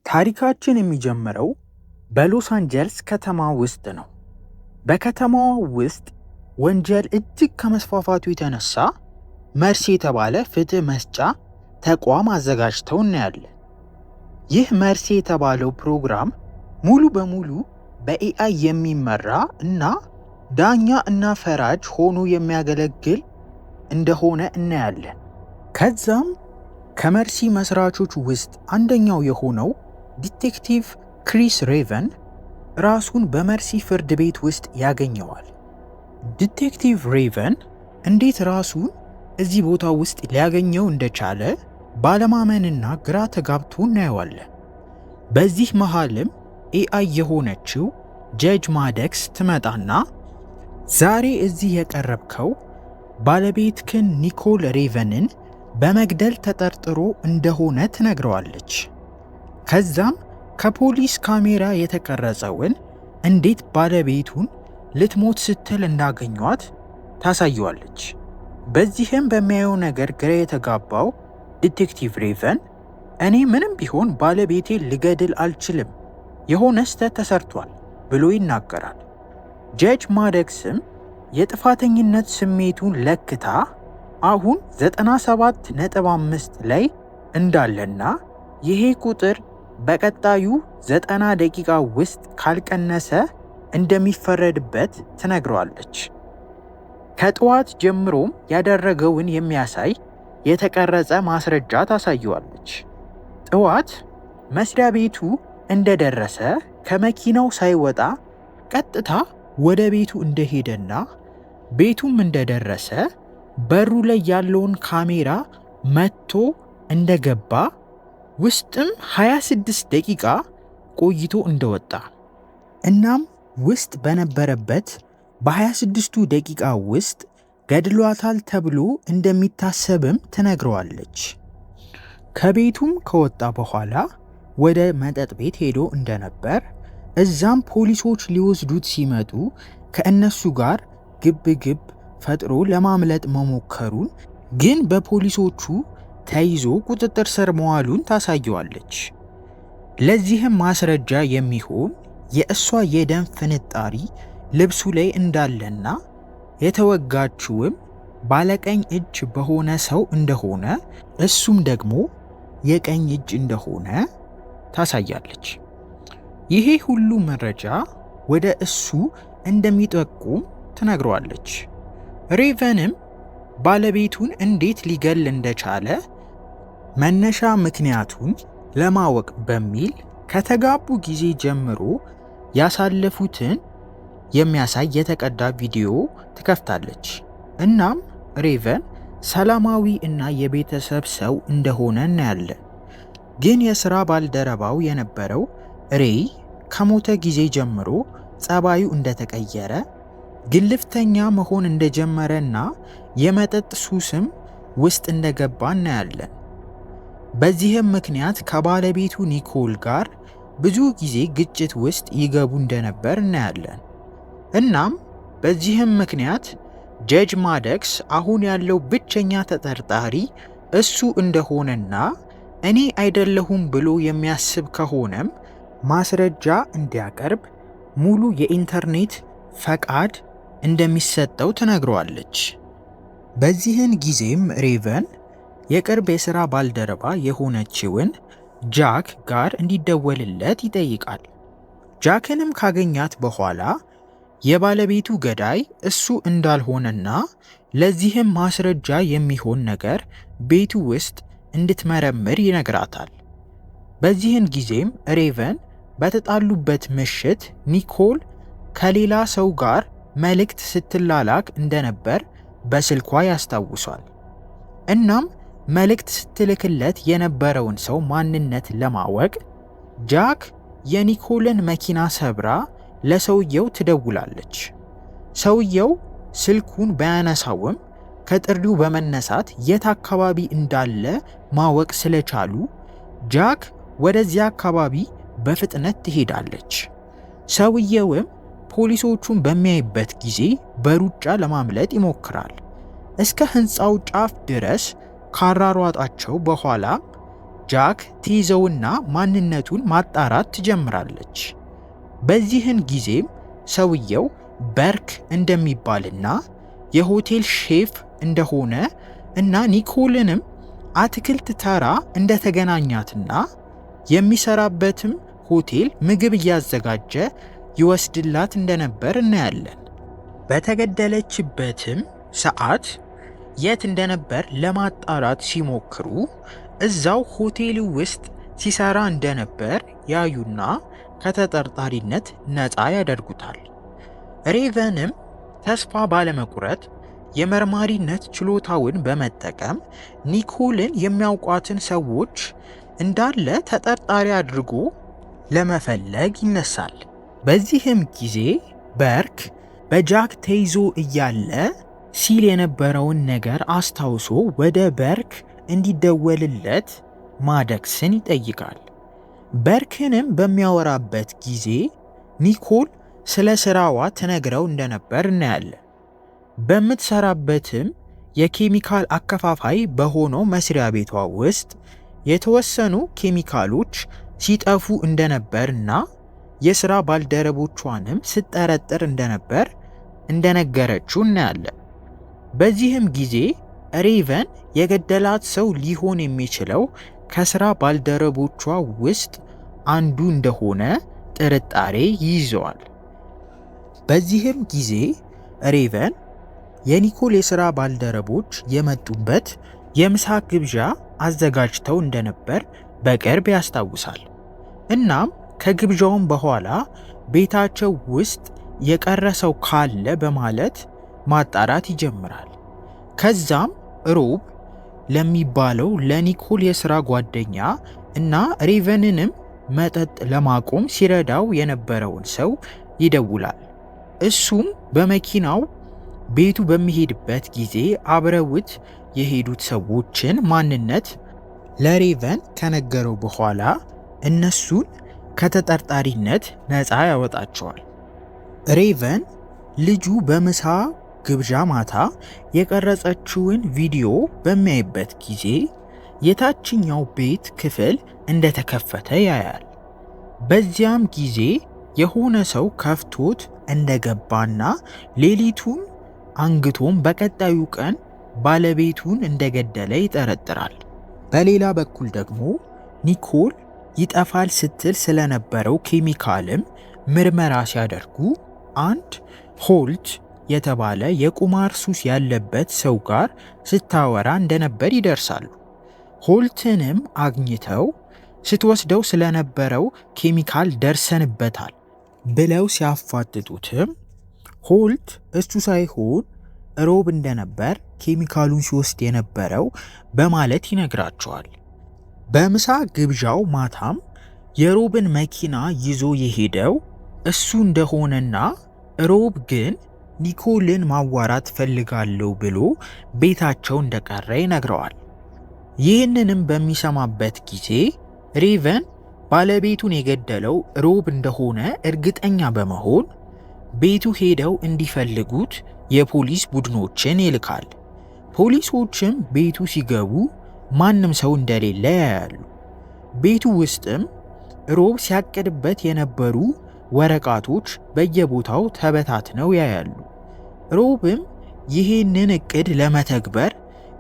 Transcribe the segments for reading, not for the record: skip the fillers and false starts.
ታሪካችን የሚጀምረው በሎስ አንጀልስ ከተማ ውስጥ ነው። በከተማዋ ውስጥ ወንጀል እጅግ ከመስፋፋቱ የተነሳ መርሲ የተባለ ፍትህ መስጫ ተቋም አዘጋጅተው እናያለን። ይህ መርሲ የተባለው ፕሮግራም ሙሉ በሙሉ በኤአይ የሚመራ እና ዳኛ እና ፈራጅ ሆኖ የሚያገለግል እንደሆነ እናያለን። ከዛም ከመርሲ መስራቾች ውስጥ አንደኛው የሆነው ዲቴክቲቭ ክሪስ ሬቨን ራሱን በመርሲ ፍርድ ቤት ውስጥ ያገኘዋል። ዲቴክቲቭ ሬቨን እንዴት ራሱን እዚህ ቦታ ውስጥ ሊያገኘው እንደቻለ ባለማመንና ግራ ተጋብቶ እናየዋለን። በዚህ መሃልም ኤአይ የሆነችው ጀጅ ማደክስ ትመጣና ዛሬ እዚህ የቀረብከው ባለቤትክን ኒኮል ሬቨንን በመግደል ተጠርጥሮ እንደሆነ ትነግረዋለች። ከዛም ከፖሊስ ካሜራ የተቀረጸውን እንዴት ባለቤቱን ልትሞት ስትል እንዳገኟት ታሳየዋለች። በዚህም በሚያየው ነገር ግራ የተጋባው ዲቴክቲቭ ሬቨን እኔ ምንም ቢሆን ባለቤቴ ልገድል አልችልም፣ የሆነ ስህተት ተሰርቷል ብሎ ይናገራል። ጀጅ ማደክስም የጥፋተኝነት ስሜቱን ለክታ አሁን 97.5 ላይ እንዳለና ይሄ ቁጥር በቀጣዩ 90 ደቂቃ ውስጥ ካልቀነሰ እንደሚፈረድበት ትነግረዋለች። ከጠዋት ጀምሮም ያደረገውን የሚያሳይ የተቀረጸ ማስረጃ ታሳየዋለች። ጠዋት መስሪያ ቤቱ እንደደረሰ ከመኪናው ሳይወጣ ቀጥታ ወደ ቤቱ እንደሄደና ቤቱም እንደደረሰ በሩ ላይ ያለውን ካሜራ መጥቶ እንደገባ ውስጥም 26 ደቂቃ ቆይቶ እንደወጣ እናም ውስጥ በነበረበት በ26ቱ ደቂቃ ውስጥ ገድሏታል ተብሎ እንደሚታሰብም ትነግረዋለች። ከቤቱም ከወጣ በኋላ ወደ መጠጥ ቤት ሄዶ እንደነበር እዛም ፖሊሶች ሊወስዱት ሲመጡ ከእነሱ ጋር ግብ ግብ ፈጥሮ ለማምለጥ መሞከሩን ግን በፖሊሶቹ ተይዞ ቁጥጥር ስር መዋሉን ታሳየዋለች። ለዚህም ማስረጃ የሚሆን የእሷ የደም ፍንጣሪ ልብሱ ላይ እንዳለና የተወጋችውም ባለቀኝ እጅ በሆነ ሰው እንደሆነ እሱም ደግሞ የቀኝ እጅ እንደሆነ ታሳያለች። ይሄ ሁሉ መረጃ ወደ እሱ እንደሚጠቁም ትነግረዋለች። ሬቨንም ባለቤቱን እንዴት ሊገል እንደቻለ መነሻ ምክንያቱን ለማወቅ በሚል ከተጋቡ ጊዜ ጀምሮ ያሳለፉትን የሚያሳይ የተቀዳ ቪዲዮ ትከፍታለች። እናም ሬቨን ሰላማዊ እና የቤተሰብ ሰው እንደሆነ እናያለን። ግን የሥራ ባልደረባው የነበረው ሬይ ከሞተ ጊዜ ጀምሮ ጸባዩ እንደተቀየረ፣ ግልፍተኛ መሆን እንደጀመረና የመጠጥ ሱስም ውስጥ እንደገባ እናያለን። በዚህም ምክንያት ከባለቤቱ ኒኮል ጋር ብዙ ጊዜ ግጭት ውስጥ ይገቡ እንደነበር እናያለን። እናም በዚህም ምክንያት ጀጅ ማደክስ አሁን ያለው ብቸኛ ተጠርጣሪ እሱ እንደሆነና እኔ አይደለሁም ብሎ የሚያስብ ከሆነም ማስረጃ እንዲያቀርብ ሙሉ የኢንተርኔት ፈቃድ እንደሚሰጠው ትነግረዋለች። በዚህን ጊዜም ሬቨን የቅርብ የሥራ ባልደረባ የሆነችውን ጃክ ጋር እንዲደወልለት ይጠይቃል። ጃክንም ካገኛት በኋላ የባለቤቱ ገዳይ እሱ እንዳልሆነና ለዚህም ማስረጃ የሚሆን ነገር ቤቱ ውስጥ እንድትመረምር ይነግራታል። በዚህን ጊዜም ሬቨን በተጣሉበት ምሽት ኒኮል ከሌላ ሰው ጋር መልእክት ስትላላክ እንደነበር በስልኳ ያስታውሷል። እናም መልእክት ስትልክለት የነበረውን ሰው ማንነት ለማወቅ ጃክ የኒኮልን መኪና ሰብራ ለሰውየው ትደውላለች። ሰውየው ስልኩን ባያነሳውም ከጥሪው በመነሳት የት አካባቢ እንዳለ ማወቅ ስለቻሉ ጃክ ወደዚያ አካባቢ በፍጥነት ትሄዳለች። ሰውየውም ፖሊሶቹን በሚያይበት ጊዜ በሩጫ ለማምለጥ ይሞክራል። እስከ ሕንፃው ጫፍ ድረስ ካራሯጣቸው በኋላ ጃክ ትይዘውና ማንነቱን ማጣራት ትጀምራለች። በዚህን ጊዜም ሰውየው በርክ እንደሚባልና የሆቴል ሼፍ እንደሆነ እና ኒኮልንም አትክልት ተራ እንደተገናኛትና የሚሰራበትም ሆቴል ምግብ እያዘጋጀ ይወስድላት እንደነበር እናያለን። በተገደለችበትም ሰዓት የት እንደነበር ለማጣራት ሲሞክሩ እዛው ሆቴሉ ውስጥ ሲሰራ እንደነበር ያዩና ከተጠርጣሪነት ነፃ ያደርጉታል። ሬቨንም ተስፋ ባለመቁረጥ የመርማሪነት ችሎታውን በመጠቀም ኒኮልን የሚያውቋትን ሰዎች እንዳለ ተጠርጣሪ አድርጎ ለመፈለግ ይነሳል። በዚህም ጊዜ በርክ በጃክ ተይዞ እያለ ሲል የነበረውን ነገር አስታውሶ ወደ በርክ እንዲደወልለት ማደክስን ይጠይቃል። በርክንም በሚያወራበት ጊዜ ኒኮል ስለ ስራዋ ትነግረው እንደነበር እናያለን። በምትሰራበትም የኬሚካል አከፋፋይ በሆነው መስሪያ ቤቷ ውስጥ የተወሰኑ ኬሚካሎች ሲጠፉ እንደነበርና የሥራ ባልደረቦቿንም ስትጠረጥር እንደነበር እንደነገረችው እናያለን። በዚህም ጊዜ ሬቨን የገደላት ሰው ሊሆን የሚችለው ከሥራ ባልደረቦቿ ውስጥ አንዱ እንደሆነ ጥርጣሬ ይይዘዋል። በዚህም ጊዜ ሬቨን የኒኮል የሥራ ባልደረቦች የመጡበት የምሳ ግብዣ አዘጋጅተው እንደነበር በቅርብ ያስታውሳል። እናም ከግብዣውም በኋላ ቤታቸው ውስጥ የቀረ ሰው ካለ በማለት ማጣራት ይጀምራል። ከዛም ሮብ ለሚባለው ለኒኮል የሥራ ጓደኛ እና ሬቨንንም መጠጥ ለማቆም ሲረዳው የነበረውን ሰው ይደውላል። እሱም በመኪናው ቤቱ በሚሄድበት ጊዜ አብረውት የሄዱት ሰዎችን ማንነት ለሬቨን ከነገረው በኋላ እነሱን ከተጠርጣሪነት ነፃ ያወጣቸዋል። ሬቨን ልጁ በምሳ ግብዣ ማታ የቀረጸችውን ቪዲዮ በሚያይበት ጊዜ የታችኛው ቤት ክፍል እንደተከፈተ ያያል። በዚያም ጊዜ የሆነ ሰው ከፍቶት እንደገባና ሌሊቱን አንግቶም በቀጣዩ ቀን ባለቤቱን እንደገደለ ይጠረጥራል። በሌላ በኩል ደግሞ ኒኮል ይጠፋል ስትል ስለነበረው ኬሚካልም ምርመራ ሲያደርጉ አንድ ሆልት የተባለ የቁማር ሱስ ያለበት ሰው ጋር ስታወራ እንደነበር ይደርሳሉ። ሆልትንም አግኝተው ስትወስደው ስለነበረው ኬሚካል ደርሰንበታል ብለው ሲያፋጥጡትም ሆልት እሱ ሳይሆን ሮብ እንደነበር ኬሚካሉን ሲወስድ የነበረው በማለት ይነግራቸዋል። በምሳ ግብዣው ማታም የሮብን መኪና ይዞ የሄደው እሱ እንደሆነና ሮብ ግን ኒኮልን ማዋራት ፈልጋለሁ ብሎ ቤታቸው እንደቀረ ይነግረዋል። ይህንንም በሚሰማበት ጊዜ ሬቨን ባለቤቱን የገደለው ሮብ እንደሆነ እርግጠኛ በመሆን ቤቱ ሄደው እንዲፈልጉት የፖሊስ ቡድኖችን ይልካል። ፖሊሶችም ቤቱ ሲገቡ ማንም ሰው እንደሌለ ያያሉ። ቤቱ ውስጥም ሮብ ሲያቅድበት የነበሩ ወረቀቶች በየቦታው ተበታትነው ያያሉ። ሮብም ይህንን እቅድ ለመተግበር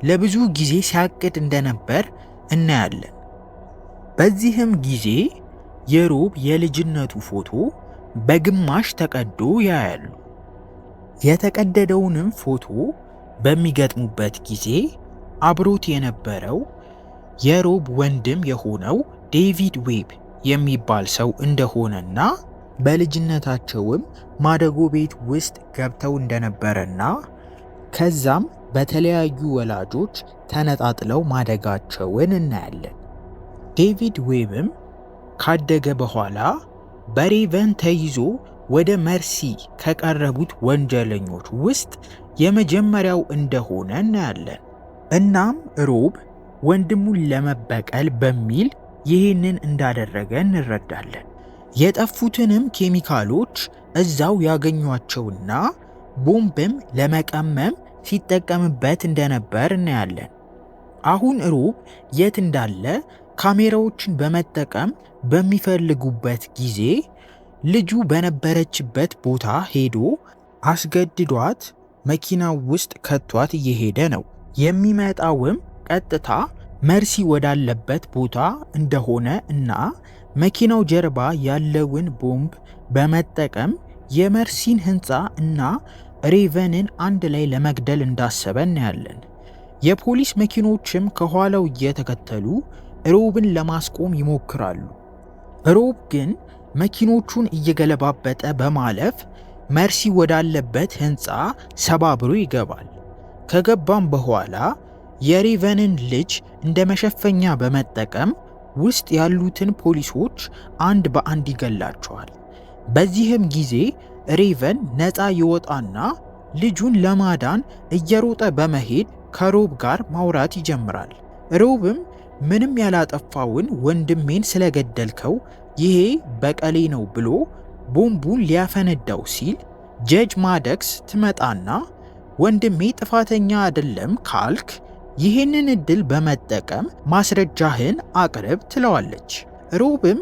ለብዙ ጊዜ ሲያቅድ እንደነበር እናያለን። በዚህም ጊዜ የሮብ የልጅነቱ ፎቶ በግማሽ ተቀዶ ያያሉ። የተቀደደውንም ፎቶ በሚገጥሙበት ጊዜ አብሮት የነበረው የሮብ ወንድም የሆነው ዴቪድ ዌብ የሚባል ሰው እንደሆነና በልጅነታቸውም ማደጎ ቤት ውስጥ ገብተው እንደነበረና ከዛም በተለያዩ ወላጆች ተነጣጥለው ማደጋቸውን እናያለን። ዴቪድ ዌብም ካደገ በኋላ በሬቨን ተይዞ ወደ መርሲ ከቀረቡት ወንጀለኞች ውስጥ የመጀመሪያው እንደሆነ እናያለን። እናም ሮብ ወንድሙን ለመበቀል በሚል ይህንን እንዳደረገ እንረዳለን። የጠፉትንም ኬሚካሎች እዛው ያገኟቸውና ቦምብም ለመቀመም ሲጠቀምበት እንደነበር እናያለን። አሁን ሮብ የት እንዳለ ካሜራዎችን በመጠቀም በሚፈልጉበት ጊዜ ልጁ በነበረችበት ቦታ ሄዶ አስገድዷት መኪናው ውስጥ ከቷት እየሄደ ነው። የሚመጣውም ቀጥታ መርሲ ወዳለበት ቦታ እንደሆነ እና መኪናው ጀርባ ያለውን ቦምብ በመጠቀም የመርሲን ህንፃ እና ሬቨንን አንድ ላይ ለመግደል እንዳሰበ እናያለን። የፖሊስ መኪኖችም ከኋላው እየተከተሉ ሮብን ለማስቆም ይሞክራሉ። ሮብ ግን መኪኖቹን እየገለባበጠ በማለፍ መርሲ ወዳለበት ህንፃ ሰባብሮ ይገባል። ከገባም በኋላ የሬቨንን ልጅ እንደ መሸፈኛ በመጠቀም ውስጥ ያሉትን ፖሊሶች አንድ በአንድ ይገላቸዋል። በዚህም ጊዜ ሬቨን ነፃ ይወጣና ልጁን ለማዳን እየሮጠ በመሄድ ከሮብ ጋር ማውራት ይጀምራል። ሮብም ምንም ያላጠፋውን ወንድሜን ስለገደልከው ይሄ በቀሌ ነው ብሎ ቦምቡን ሊያፈነዳው ሲል ጀጅ ማደክስ ትመጣና ወንድሜ ጥፋተኛ አይደለም ካልክ ይህንን እድል በመጠቀም ማስረጃህን አቅርብ ትለዋለች። ሮብም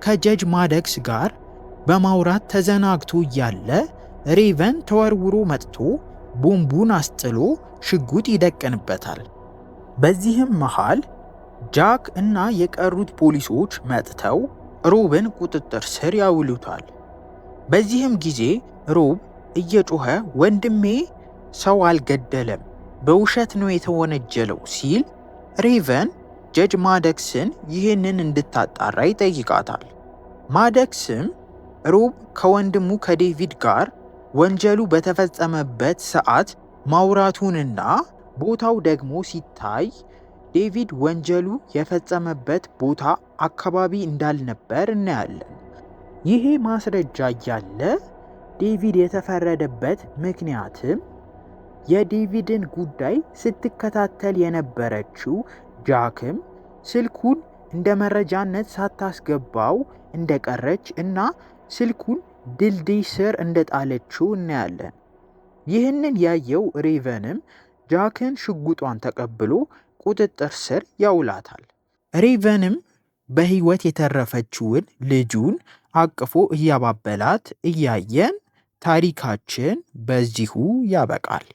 ከጀጅ ማደክስ ጋር በማውራት ተዘናግቶ እያለ ሬቨን ተወርውሮ መጥቶ ቦምቡን አስጥሎ ሽጉጥ ይደቅንበታል። በዚህም መሃል ጃክ እና የቀሩት ፖሊሶች መጥተው ሮብን ቁጥጥር ስር ያውሉታል። በዚህም ጊዜ ሮብ እየጮኸ ወንድሜ ሰው አልገደለም፣ በውሸት ነው የተወነጀለው ሲል ሬቨን ጀጅ ማደክስን ይህንን እንድታጣራ ይጠይቃታል። ማደክስም ሮብ ከወንድሙ ከዴቪድ ጋር ወንጀሉ በተፈጸመበት ሰዓት ማውራቱንና ቦታው ደግሞ ሲታይ ዴቪድ ወንጀሉ የፈጸመበት ቦታ አካባቢ እንዳልነበር እናያለን። ይሄ ማስረጃ እያለ ዴቪድ የተፈረደበት ምክንያትም የዴቪድን ጉዳይ ስትከታተል የነበረችው ጃክም ስልኩን እንደ መረጃነት ሳታስገባው እንደቀረች እና ስልኩን ድልድይ ስር እንደጣለችው እናያለን። ይህንን ያየው ሬቨንም ጃክን ሽጉጧን ተቀብሎ ቁጥጥር ስር ያውላታል። ሬቨንም በህይወት የተረፈችውን ልጁን አቅፎ እያባበላት እያየን ታሪካችን በዚሁ ያበቃል።